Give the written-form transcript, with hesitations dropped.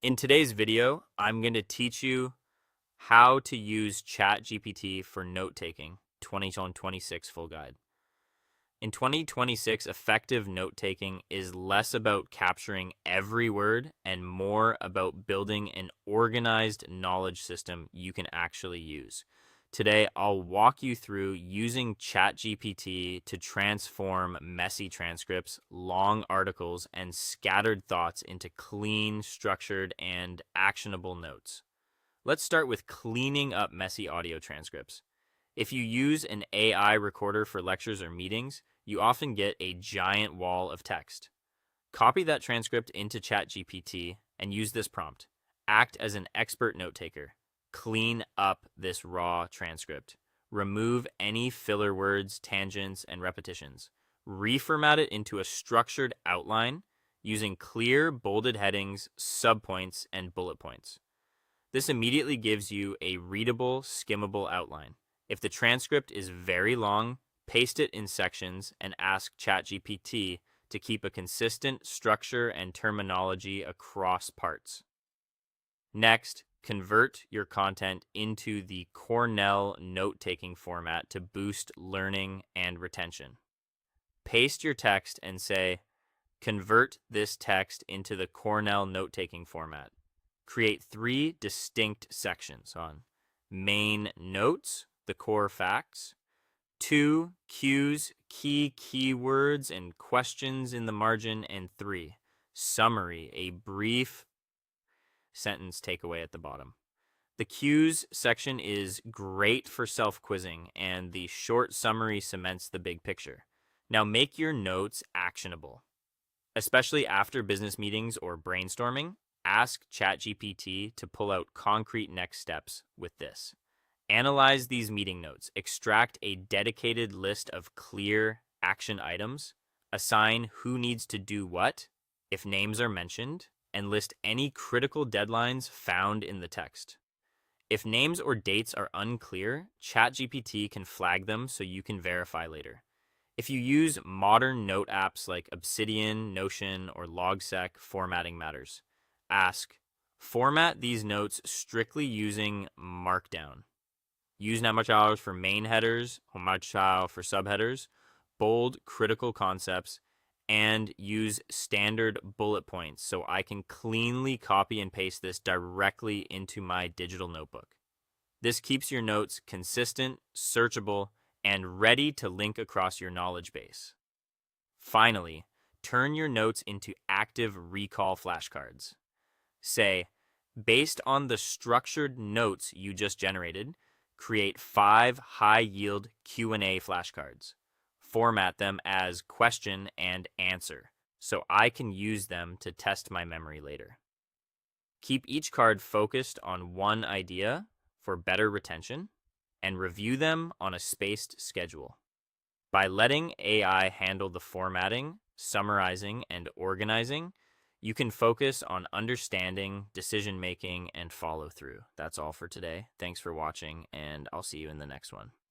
In today's video, I'm going to teach you how to use ChatGPT for note-taking, 2026 full guide. In 2026, effective note-taking is less about capturing every word and more about building an organized knowledge system you can actually use. Today, I'll walk you through using ChatGPT to transform messy transcripts, long articles, and scattered thoughts into clean, structured, and actionable notes. Let's start with cleaning up messy audio transcripts. If you use an AI recorder for lectures or meetings, you often get a giant wall of text. Copy that transcript into ChatGPT and use this prompt. Act as an expert note taker. Clean up this raw transcript. Remove any filler words, tangents, and repetitions. Reformat it into a structured outline using clear, bolded headings, subpoints, and bullet points. This immediately gives you a readable, skimmable outline. If the transcript is very long, paste it in sections and ask ChatGPT to keep a consistent structure and terminology across parts. Next, convert your content into the Cornell note-taking format to boost learning and retention. Paste your text and say, convert this text into the Cornell note-taking format. Create 3 distinct sections on main notes, the core facts, 2 cues, key keywords and questions in the margin, and 3 summary, a brief sentence takeaway at the bottom. The cues section is great for self-quizzing, and the short summary cements the big picture. Now make your notes actionable. Especially after business meetings or brainstorming, ask ChatGPT to pull out concrete next steps with this. Analyze these meeting notes, extract a dedicated list of clear action items, assign who needs to do what, if names are mentioned, and list any critical deadlines found in the text. If names or dates are unclear, ChatGPT can flag them so you can verify later. If you use modern note apps like Obsidian, Notion, or Logsec, formatting matters. Ask, format these notes strictly using Markdown. Use how much hours for main headers, how much for subheaders, bold critical concepts, and use standard bullet points so I can cleanly copy and paste this directly into my digital notebook. This keeps your notes consistent, searchable, and ready to link across your knowledge base. Finally, turn your notes into active recall flashcards. Say, based on the structured notes you just generated, create 5 high-yield Q&A flashcards. Format them as question and answer, so I can use them to test my memory later. Keep each card focused on one idea for better retention, and review them on a spaced schedule. By letting AI handle the formatting, summarizing, and organizing, you can focus on understanding, decision-making, and follow-through. That's all for today. Thanks for watching, and I'll see you in the next one.